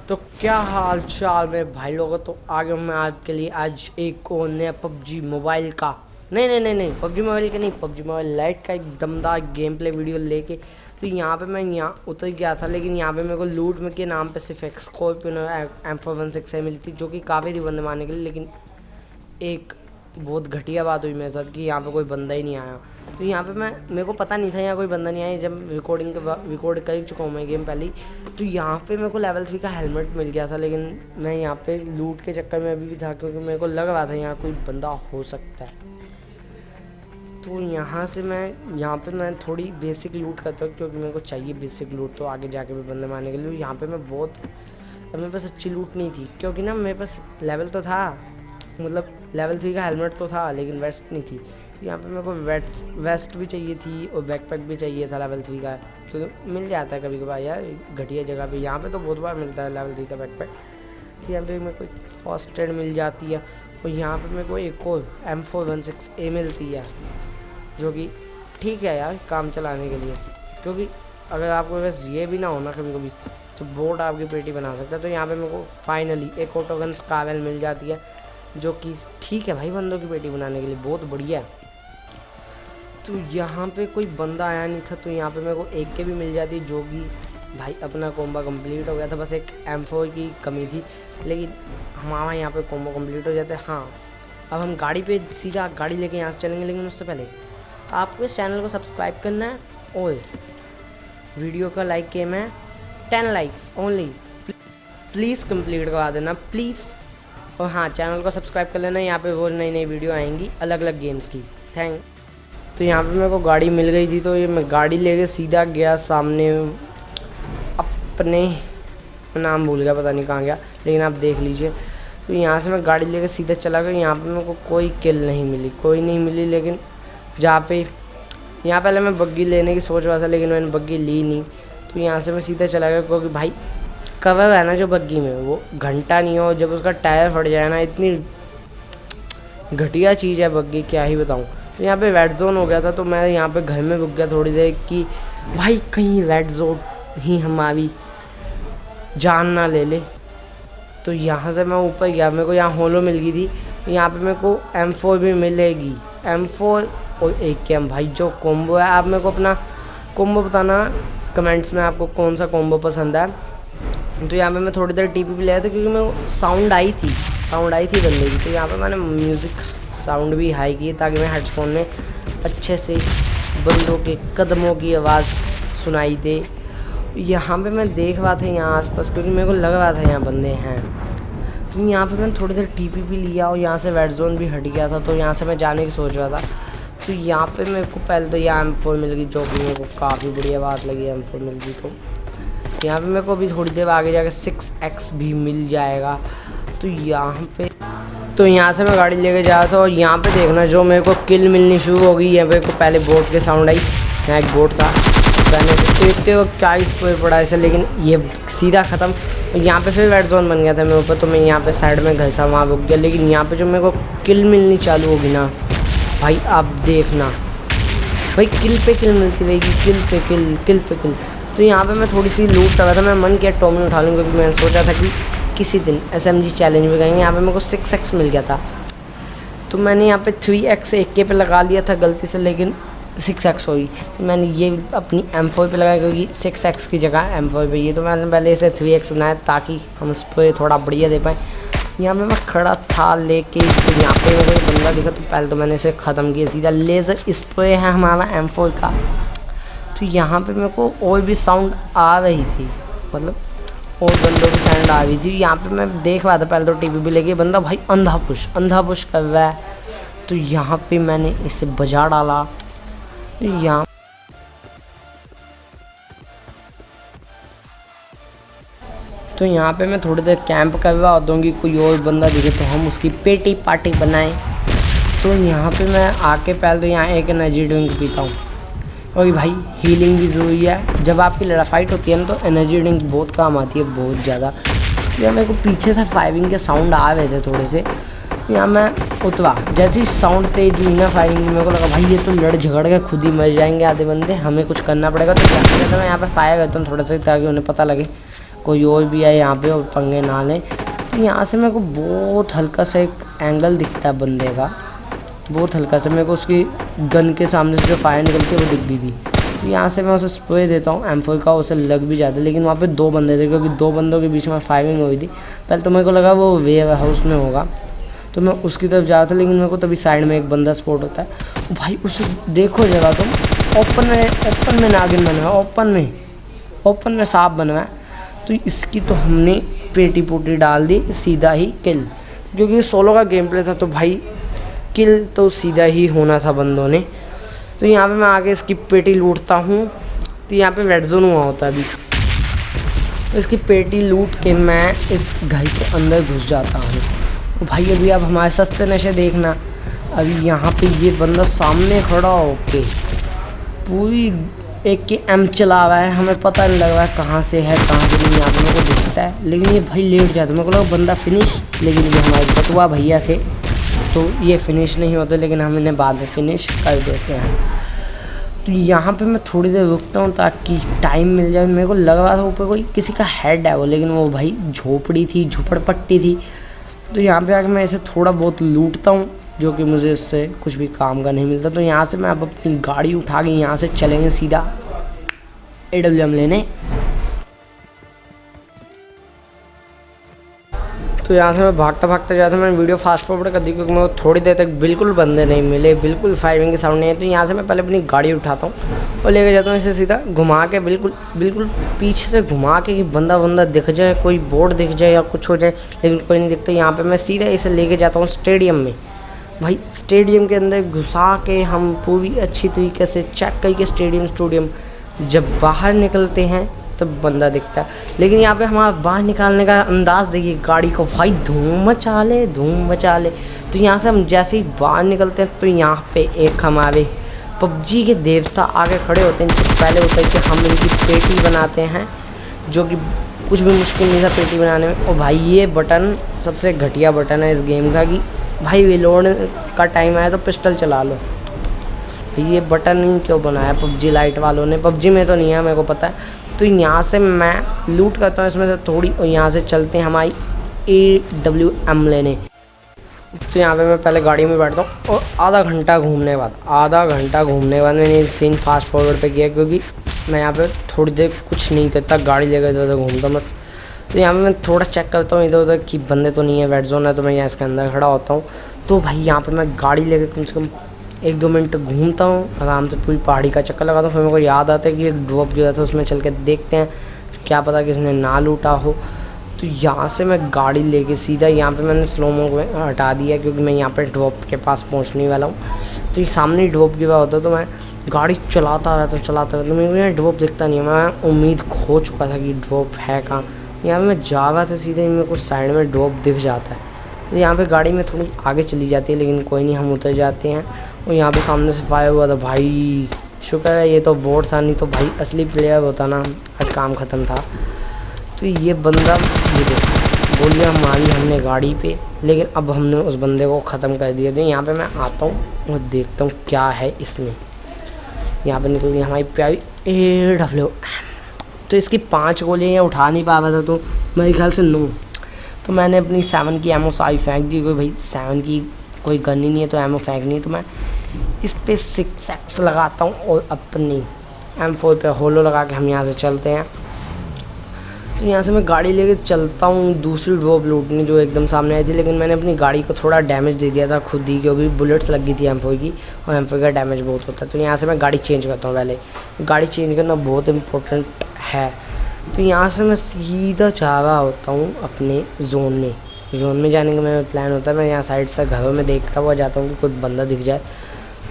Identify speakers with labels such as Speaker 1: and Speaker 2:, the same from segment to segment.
Speaker 1: तो क्या हाल चाल में भाई लोगों। तो आगे मैं आपके लिए आज एक और नया पबजी मोबाइल का नहीं पबजी मोबाइल का नहीं, पबजी मोबाइल लाइट का एक दमदार गेम प्ले वीडियो लेके। तो यहाँ पे मैं यहाँ उतर गया था, लेकिन यहाँ पे मेरे को लूट में के नाम पे सिर्फ एक स्कॉर्पियो M416 मिली थी, जो कि काफ़ी थी बंदे मारने के लिए। लेकिन एक बहुत घटिया बात हुई मेरे साथ कि यहाँ पे कोई बंदा ही नहीं आया। तो यहाँ पे मेरे को पता नहीं था यहाँ कोई बंदा नहीं आया, जब रिकॉर्ड कर चुका हूँ मैं गेम पहले ही। तो यहाँ पे मेरे को लेवल 3 का हेलमेट मिल गया था, लेकिन मैं यहाँ पे लूट के चक्कर में अभी भी था, क्योंकि मेरे को लग रहा था यहाँ कोई बंदा हो सकता है। तो यहाँ पे मैं थोड़ी बेसिक लूट करता हूँ, क्योंकि मेरे को चाहिए बेसिक लूट, तो आगे जाके भी बंदे मारने के लिए। यहाँ पे मैं बहुत मेरे पास अच्छी लूट नहीं थी, क्योंकि ना मेरे पास लेवल तो था, मतलब लेवल 3 का हेलमेट तो था, लेकिन वेस्ट नहीं थी। तो यहाँ पे मेरे को वेस्ट भी चाहिए थी और बैकपैक भी चाहिए था लेवल 3 का, क्योंकि मिल जाता है कभी कभार यार घटिया जगह पे। यहाँ पे तो बहुत बार मिलता है लेवल 3 का बैकपैक। तो यहाँ पे मेरे को फर्स्ट एड मिल जाती है, और यहाँ पे मेरे को एक और M416A मिलती है, जो कि ठीक है यार काम चलाने के लिए। क्योंकि अगर आपको बस ये भी ना होना कभी कभी, तो बोट आपकी पेटी बना सकता है। तो यहाँ पे मेरे को फाइनली एक ऑटोगन स्कावेल मिल जाती है, जो कि ठीक है भाई बंदों की पेटी बनाने के लिए बहुत बढ़िया है। तो यहाँ पे कोई बंदा आया नहीं था, तो यहाँ पे मेरे को एक के भी मिल जाती, जो कि भाई अपना कोम्बो कंप्लीट हो गया था। बस एक M4 की कमी थी, लेकिन हमारा यहाँ पे कोम्बो कंप्लीट हो जाता है। हाँ, अब हम गाड़ी पे सीधा गाड़ी लेके यहाँ से चलेंगे, लेकिन उससे पहले आपको इस चैनल को सब्सक्राइब करना है और वीडियो का लाइक गेम है 10 लाइक्स ओनली, प्लीज़ कंप्लीट करवा देना प्लीज़। और हाँ, चैनल को सब्सक्राइब कर लेना, यहाँ पे रोज़ नई नई वीडियो आएंगी अलग अलग गेम्स की। थैंक। तो यहाँ पे मेरे को गाड़ी मिल गई थी, तो ये मैं गाड़ी लेके सीधा गया सामने, अपने नाम भूल गया, पता नहीं कहाँ गया, लेकिन आप देख लीजिए। तो यहाँ से मैं गाड़ी लेके सीधा चला गया। यहाँ पे मेरे को कोई किल नहीं मिली, कोई नहीं मिली। लेकिन जहाँ पे यहाँ पहले मैं बग्गी लेने की सोच रहा था, लेकिन मैंने बग्गी ली नहीं। तो यहाँ से मैं सीधा चला गया, क्योंकि भाई कवर है ना जो बग्गी में, वो घंटा नहीं हो, जब उसका टायर फट जाए ना, इतनी घटिया चीज़ है बग्गी, क्या ही बताऊँ। तो यहाँ पे रेड जोन हो गया था, तो मैं यहाँ पे घर में रुक गया थोड़ी देर कि भाई कहीं रेड जोन ही हमारी जान ना ले ले। तो यहाँ से मैं ऊपर गया, मेरे को यहाँ होलो मिल गई थी। यहाँ पे मेरे को M4 भी मिलेगी, M4 और AKM। भाई जो कॉम्बो है, आप मेरे को अपना कॉम्बो बताना कमेंट्स में, आपको कौन सा कॉम्बो पसंद है। तो यहाँ पे मैं थोड़ी देर TP भी लिया था, क्योंकि मैं साउंड आई थी बंदे की। तो यहाँ पे मैंने म्यूज़िक साउंड भी हाई की, ताकि मैं हेडफोन में अच्छे से बंदों के कदमों की आवाज़ सुनाई दे। यहाँ पे मैं देख रहा था यहाँ आसपास, क्योंकि मेरे को लग रहा था यहाँ बंदे हैं। तो यहाँ पे मैंने थोड़ी देर TP भी लिया, और यहाँ से रेड जोन भी हट गया था, तो यहाँ से मैं जाने की सोच रहा था। तो यहाँ पे मेरे को पहले तो यहाँ M4 मिल गई, जो कि मेरे को काफ़ी बढ़िया बात लगी, M4 मिल गई। तो यहाँ पे मेरे को अभी थोड़ी देर आगे जाके 6x भी मिल जाएगा। तो यहाँ से मैं गाड़ी लेके जा रहा था, और यहाँ पे देखना जो मेरे को किल मिलनी शुरू हो गई। यहाँ पे को पहले बोट के साउंड आई, यहाँ एक बोट था, मैंने देखते हो क्या इस पर पड़ा ऐसे, लेकिन ये सीधा ख़त्म। यहाँ पे फिर रेड जोन बन गया था मेरे ऊपर, तो मैं यहाँ पे साइड में घर था, वहाँ रुक गया। लेकिन यहाँ पे जो मेरे को किल मिलनी चालू होगी ना भाई, आप देखना भाई किल पे किल मिलती रहेगी, किल पे किल। तो यहाँ पे मैं थोड़ी सी लूट कर रहा था, मैं मन किया टॉमी उठा लूँ, क्योंकि मैंने सोचा था कि किसी दिन SMG चैलेंज में गएंगे। यहाँ पे मेरे को 6x मिल गया था, तो मैंने यहाँ पे 3x AK पे लगा लिया था गलती से, लेकिन 6x हुई। तो मैंने ये अपनी M4 पे लगाया, क्योंकि 6x की जगह M4 पे ये। तो मैंने पहले इसे 3x बनाया, ताकि हम इस पर थोड़ा बढ़िया दे पाएँ। यहाँ पे मैं खड़ा था लेके, तो यहाँ पे मेरे को बंदा दिखा, तो पहले तो मैंने इसे ख़त्म किया सीधा। लेज़र स्प्रे है हमारा M4 का। तो यहाँ पे मेरे को और भी साउंड आ रही थी, मतलब और बंदों की साउंड आ रही थी। यहाँ पे मैं देख रहा था पहले तो TP भी लेके, बंदा भाई अंधा पुश कर रहा है। तो यहाँ पे मैंने इसे बजा डाला। तो यहाँ पे मैं थोड़ी देर कैंप करवा दूँगी, कोई और बंदा दिखे तो हम उसकी पेटी पार्टी बनाएं। तो यहाँ पे मैं आके पहले तो यहाँ एक एनर्जी ड्रिंक पीता हूँ, और भाई हीलिंग भी ज़रूरी है। जब आपकी लड़ा फाइट होती है ना, तो एनर्जी ड्रिंक बहुत काम आती है, बहुत ज़्यादा। तो यहाँ मेरे को पीछे से फायरिंग के साउंड आ रहे थे थोड़े से, यहाँ मैं उतरा, जैसे ही साउंड तेज हुई ना फायरिंग, मेरे को लगा भाई ये तो लड़ झगड़ के खुद ही मर जाएंगे आधे बंदे, हमें कुछ करना पड़ेगा। तो क्या करता मैं यहाँ पे फायर करता हूँ थोड़ा सा, ताकि उन्हें पता लगे कोई और भी है यहाँ पे और पंगे ना लें। तो यहाँ से मेरे को बहुत हल्का सा एक एंगल दिखता है बंदे का, बहुत हल्का सा। मेरे को उसकी गन के सामने से जो फायर निकलती है वो दिख गई थी। तो यहाँ से मैं उसे स्प्रे देता हूँ M4 का, उसे लग भी जाता है। लेकिन वहाँ पे 2 बंदे थे, क्योंकि 2 बंदों के बीच में फायरिंग हुई थी। पहले तो मेरे को लगा वो वेयर हाउस में होगा, तो मैं उसकी तरफ जा रहा था। लेकिन मेरे को तभी साइड में एक बंदा स्पॉट होता है। भाई उसे देखो जगह, तुम ओपन में नागिन बना है, ओपन में सांप बना है। तो इसकी तो हमने पेटी पोटी डाल दी, सीधा ही किल। क्योंकि सोलो का गेम प्ले था तो भाई किल तो सीधा ही होना था बंदों ने। तो यहाँ पे मैं आगे इसकी पेटी लूटता हूँ। तो यहाँ पे रेड जोन हुआ होता है अभी, तो इसकी पेटी लूट के मैं इस घर के अंदर घुस जाता हूँ। तो भाई अभी आप हमारे सस्ते नशे देखना, अभी यहाँ पे ये बंदा सामने खड़ा होके पूरी एक के एम चला रहा है। हमें पता नहीं लग रहा है कहाँ से है कहाँ से नहीं, यहाँ पे मेरे को दिखता है। लेकिन ये भाई लेट जाता है, मेरे को लगा बंदा फिनिश, लेकिन ये हमारे बटुआ भैया थे तो ये फिनिश नहीं होते, लेकिन हम इन्हें बाद में फिनिश कर देते हैं। तो यहाँ पे मैं थोड़ी देर रुकता हूँ ताकि टाइम मिल जाए। मेरे को लग रहा था ऊपर कोई किसी का हेड है वो, लेकिन वो भाई झोपड़ी थी, झोपड़पट्टी थी। तो यहाँ पे आके मैं इसे थोड़ा बहुत लूटता हूँ, जो कि मुझे इससे कुछ भी काम का नहीं मिलता। तो यहाँ से मैं अब अपनी गाड़ी उठा के यहाँ से चलेंगे सीधा AWM लेने। तो यहाँ से मैं भागता भागता जाता, मैंने वीडियो फास्ट फॉरवर्ड कर दी क्योंकि मेरे को थोड़ी देर तक बिल्कुल बंदे नहीं मिले, बिल्कुल फायरिंग के साउंड नहीं है। तो यहाँ से मैं पहले अपनी गाड़ी उठाता हूँ और लेके जाता हूँ इसे सीधा घुमा के, बिल्कुल पीछे से घुमा के कि बंदा दिख जाए, कोई बोर्ड दिख जाए या कुछ हो जाए, लेकिन कोई नहीं दिखता। यहाँ पर मैं सीधा इसे लेके जाता हूँ स्टेडियम में। भाई स्टेडियम के अंदर घुसा के हम पूरी अच्छी तरीके से चेक करके स्टेडियम जब बाहर निकलते हैं तब बंदा दिखता है। लेकिन यहाँ पे हमारा बाहर निकालने का अंदाज़ देखिए गाड़ी को, भाई धूम मचा ले। तो यहाँ से हम जैसे ही बाहर निकलते हैं तो यहाँ पे एक हमारे PUBG के देवता आगे खड़े होते हैं। इनसे पहले होता है कि हम इनकी पेटी बनाते हैं, जो कि कुछ भी मुश्किल नहीं था पेटी बनाने में। और भाई ये बटन सबसे घटिया बटन है इस गेम का कि भाई रिलोड का टाइम आया तो पिस्टल चला लो। ये बटन ही क्यों बनाया PUBG लाइट वालों ने, PUBG में तो नहीं है मेरे को पता है। तो यहाँ से मैं लूट करता हूँ इसमें से थोड़ी, और यहाँ से चलते हैं हमारी AWM लेने। तो यहाँ पे मैं पहले गाड़ी में बैठता हूँ और आधा घंटा घूमने के बाद मैंने सीन फास्ट फॉरवर्ड पे किया, क्योंकि मैं यहाँ पे थोड़ी देर कुछ नहीं करता, गाड़ी लेकर इधर उधर घूमता बस। तो यहाँ पे मैं थोड़ा चेक करता हूँ इधर उधर कि बंदे तो नहीं है, रेड जोन है, तो मैं यहाँ इसके अंदर खड़ा होता हूँ। तो भाई यहाँ पे मैं गाड़ी लेकर कम से कम 1-2 मिनट घूमता हूँ, आराम से पूरी पहाड़ी का चक्कर लगाता हूँ। फिर मेरे को याद आता है कि एक ड्रॉप गिरा था, उसमें चल के देखते हैं, क्या पता किसने ना लूटा हो। तो यहाँ से मैं गाड़ी लेके सीधा यहाँ पे मैंने स्लो मो में हटा दिया, क्योंकि मैं यहाँ पे ड्रॉप के पास पहुँचने वाला हूँ। तो ये सामने ड्रॉप गिरा होता तो मैं गाड़ी चलाता रहता तो मेरे को यहाँ ड्रॉप दिखता नहीं है। मैं उम्मीद खो चुका था कि ड्रॉप है कहाँ। यहाँ पे मैं जा रहा था सीधे, मेरे को साइड में ड्रॉप दिख जाता है। तो यहाँ पे गाड़ी में थोड़ी आगे चली जाती है, लेकिन कोई नहीं, हम उतर जाते हैं। और यहाँ पे सामने से फायर हुआ था, भाई शुक्र है ये तो बोर्ड था, नहीं तो भाई असली प्लेयर होता ना, आज काम ख़त्म था। तो ये बंदा, ये देखो गोलियाँ मारी हमने गाड़ी पे, लेकिन अब हमने उस बंदे को ख़त्म कर दिया। तो यहाँ पे मैं आता हूँ और देखता हूँ क्या है इसमें। यहाँ पे निकल गई हमारी प्यारी AWM। तो इसकी 5 गोलियाँ उठा नहीं पा रहा था, तो मेरे ख्याल से 9। तो मैंने अपनी 7 की एमओ सारी फेंक दी, क्योंकि भाई 7 की कोई गन ही नहीं है तो एमओ फेंकनी है। तो मैं इस पे 6x लगाता हूँ और अपनी M4 पे होलो लगा के हम यहाँ से चलते हैं। तो यहाँ से मैं गाड़ी लेके चलता हूँ दूसरी ड्रॉप लूटने, जो एकदम सामने आई थी। लेकिन मैंने अपनी गाड़ी को थोड़ा डैमेज दे दिया था खुद ही, क्योंकि बुलेट्स लग गई थी M4 की, और M4 का डैमेज बहुत होता है। तो यहाँ से मैं गाड़ी चेंज करता हूँ। पहले गाड़ी चेंज करना बहुत इम्पोर्टेंट है। तो यहाँ से मैं सीधा जा रहा होता हूँ अपने जोन में जाने का मेरा प्लान होता है। मैं यहाँ साइड से घरों में देखता हुआ जाता हूँ कि कोई बंदा दिख जाए।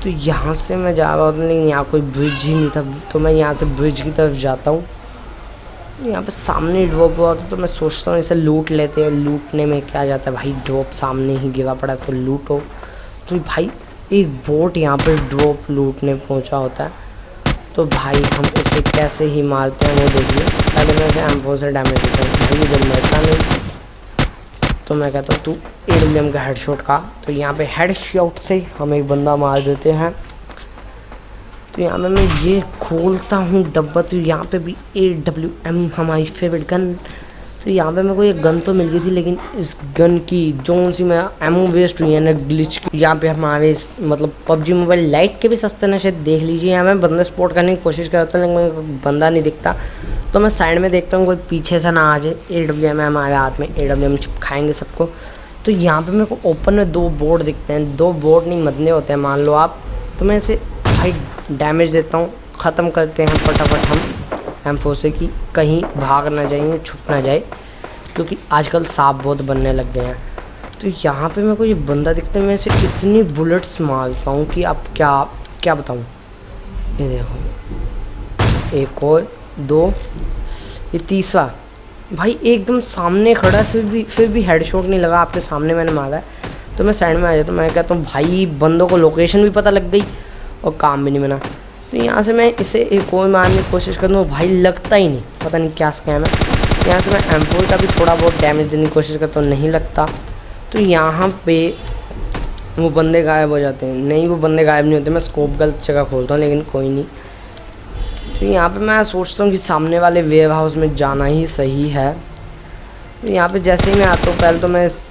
Speaker 1: तो यहाँ से मैं जा रहा होता हूँ, लेकिन यहाँ कोई ब्रिज ही नहीं था। तो मैं यहाँ से ब्रिज की तरफ जाता हूँ। यहाँ पे सामने ड्रॉप हुआ था, तो मैं सोचता हूँ इसे लूट लेते हैं। लूटने में क्या जाता है भाई, ड्रॉप सामने ही गिरा पड़ा तो लूटो। तो भाई एक बोट यहाँ पे ड्रॉप लूटने पहुँचा होता है। तो भाई हम इसे कैसे ही मारते हैं वो देखिए। पहले मैं इसे M4 से डैमेज देता हूँ, भाई जब मरता नहीं तो मैं कहता हूँ तू AWM का हेडशॉट का। तो यहाँ पे हेडशॉट से हम एक बंदा मार देते हैं। तो यहाँ पे मैं ये खोलता हूँ डब्बा, तो यहाँ पे भी AWM हमारी फेवरेट गन तो यहाँ पे मेरे को ये गन तो मिल गई थी, लेकिन इस गन की जोन सी में एमो वेस्ट हुई है ना ग्लिच की। यहाँ पे हमारे मतलब पबजी मोबाइल लाइट के भी सस्ते नशे देख लीजिए। यहाँ मैं बंदा स्पॉट करने की कोशिश करता हूँ, लेकिन मेरे को बंदा नहीं दिखता, तो मैं साइड में देखता हूँ कोई पीछे से ना आ जाए। AWM है हमारे हाथ में, AWM चिपकाएंगे सबको। तो यहाँ पे मेरे को ओपन में 2 बोर्ड दिखते हैं, 2 बोर्ड नहीं मदने होते हैं मान लो आप। तो मैं इसे भाई डैमेज देता हूँ, ख़त्म करते हैं फटाफट हम M4 से कि कहीं भाग ना जाए, छुप ना जाए, क्योंकि आजकल सांप बहुत बनने लग गए हैं। तो यहाँ पे मेरे को ये बंदा दिखता है, मैं इसे इतनी बुलेट्स मारता हूँ कि आप क्या बताऊँ। ये देखो, एक और 2, ये तीसरा भाई एकदम सामने खड़ा है, फिर भी हेडशॉट नहीं लगा। आपके सामने मैंने मारा है, तो मैं साइड में आ जाता हूँ। मैं कहता हूँ भाई बंदों को लोकेशन भी पता लग गई और काम भी नहीं बना। तो यहाँ से मैं इसे एक और मारने की कोशिश करता हूँ, भाई लगता ही नहीं, पता नहीं क्या स्कैम है। यहाँ से मैं M4 का भी थोड़ा बहुत डैमेज देने की कोशिश करता हूँ, नहीं लगता। तो यहाँ पे वो बंदे गायब हो जाते हैं। नहीं, वो बंदे गायब नहीं होते, मैं स्कोप गलत जगह खोलता हूँ, लेकिन कोई नहीं। तो यहाँ पे मैं सोचता हूँ कि सामने वाले वेयर हाउस में जाना ही सही है। तो यहाँ पे जैसे ही मैं आता हूँ, पहले तो मैं इस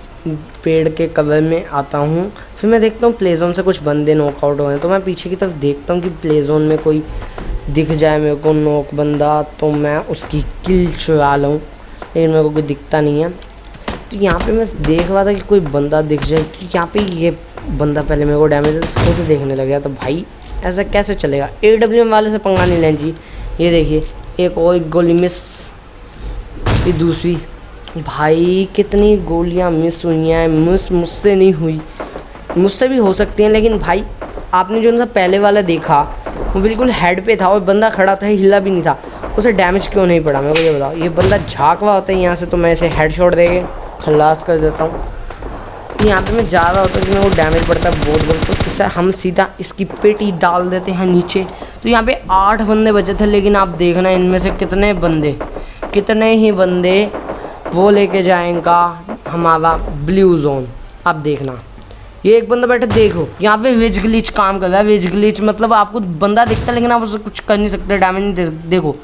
Speaker 1: पेड़ के कवर में आता हूँ, फिर मैं देखता हूँ प्ले जोन से कुछ बंदे नॉकआउट हुए हैं। तो मैं पीछे की तरफ देखता हूँ कि प्ले जोन में कोई दिख जाए मेरे को नॉक बंदा, तो मैं उसकी किल चुरा लूँ, लेकिन मेरे को कोई दिखता नहीं है। तो यहाँ पे मैं देख रहा था कि कोई बंदा दिख जाए, तो यहाँ पे ये बंदा पहले मेरे को डैमेज तो देखने लग गया। तो भाई ऐसा कैसे चलेगा, AWM वाले से पंगा नहीं लेना चाहिए। ये देखिए, एक और गोली मिस, ये दूसरी। भाई कितनी गोलियां मिस हुई हैं, मुझसे नहीं हुई, मुझसे भी हो सकती हैं, लेकिन भाई आपने जो ना पहले वाला देखा वो बिल्कुल हेड पे था और बंदा खड़ा था, हिला भी नहीं था, उसे डैमेज क्यों नहीं पड़ा मेरे को ये बताओ। ये बंदा झाँक रहा होता है यहाँ से, तो मैं इसे हेडशॉट देके खलास कर देता हूँ। यहाँ पे मैं जा रहा होता कि मेरे को डैमेज पड़ता है बहुत गलत, तो इसे हम सीधा इसकी पेटी डाल देते हैं नीचे। तो यहाँ पे 8 बंदे बचे थे, लेकिन आप देखना इनमें से कितने ही बंदे वो लेके जाएगा हमारा ब्लू जोन। आप देखना, ये एक बंदा बैठा, देखो यहाँ पे वेज ग्लिच काम कर रहा है। वेज ग्लिच मतलब आपको बंदा दिखता है, लेकिन आप उसे कुछ कर नहीं सकते, डैमेज नहीं दे। देखो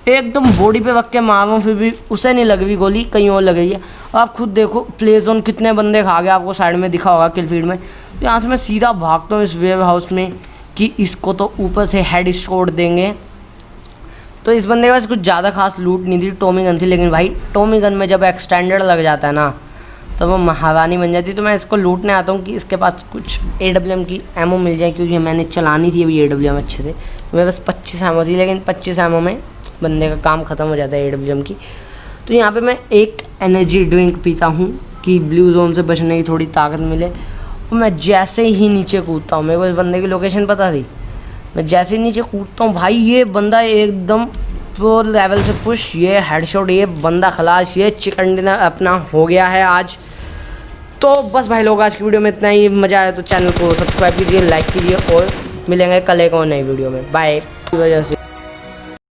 Speaker 1: एकदम बॉडी पे रख के मार रहा हूँ, फिर भी उसे नहीं लग रही गोली, कहीं और लग गई है। और आप खुद देखो प्ले जोन कितने बंदे खा गए, आपको साइड में दिखा होगा किल फीड में। तो यहाँ से मैं सीधा भागता हूँ इस वेयर हाउस में कि इसको तो ऊपर से हेड शॉट देंगे। तो इस बंदे के पास कुछ ज़्यादा खास लूट नहीं थी, टॉमी गन थी, लेकिन भाई टॉमी गन में जब एक्सटेंडेड लग जाता है ना, तो वो महारानी बन जाती। तो मैं इसको लूटने आता हूँ कि इसके पास कुछ AWM की एमओ मिल जाए, क्योंकि मैंने चलानी थी अभी AWM अच्छे से। तो मेरे पास 25 एमओ थी, लेकिन 25 एमओ में बंदे का काम ख़त्म हो जाता है AWM की। तो यहाँ पे मैं एक एनर्जी ड्रिंक पीता हूँ कि ब्लू जोन से बचने की थोड़ी ताकत मिले। और मैं जैसे ही नीचे कूदता हूँ, मेरे को इस बंदे की लोकेशन पता थी, मैं जैसे ही नीचे कूदता हूँ भाई ये बंदा एकदम प्रो लेवल से पुश, ये हेडशॉट, ये बंदा खलास, ये चिकन डिनर अपना हो गया है आज। तो बस भाई लोग, आज की वीडियो में इतना ही। मज़ा आया तो चैनल को सब्सक्राइब कीजिए, लाइक कीजिए, और मिलेंगे कल एक और नई वीडियो में। बाय। वजह से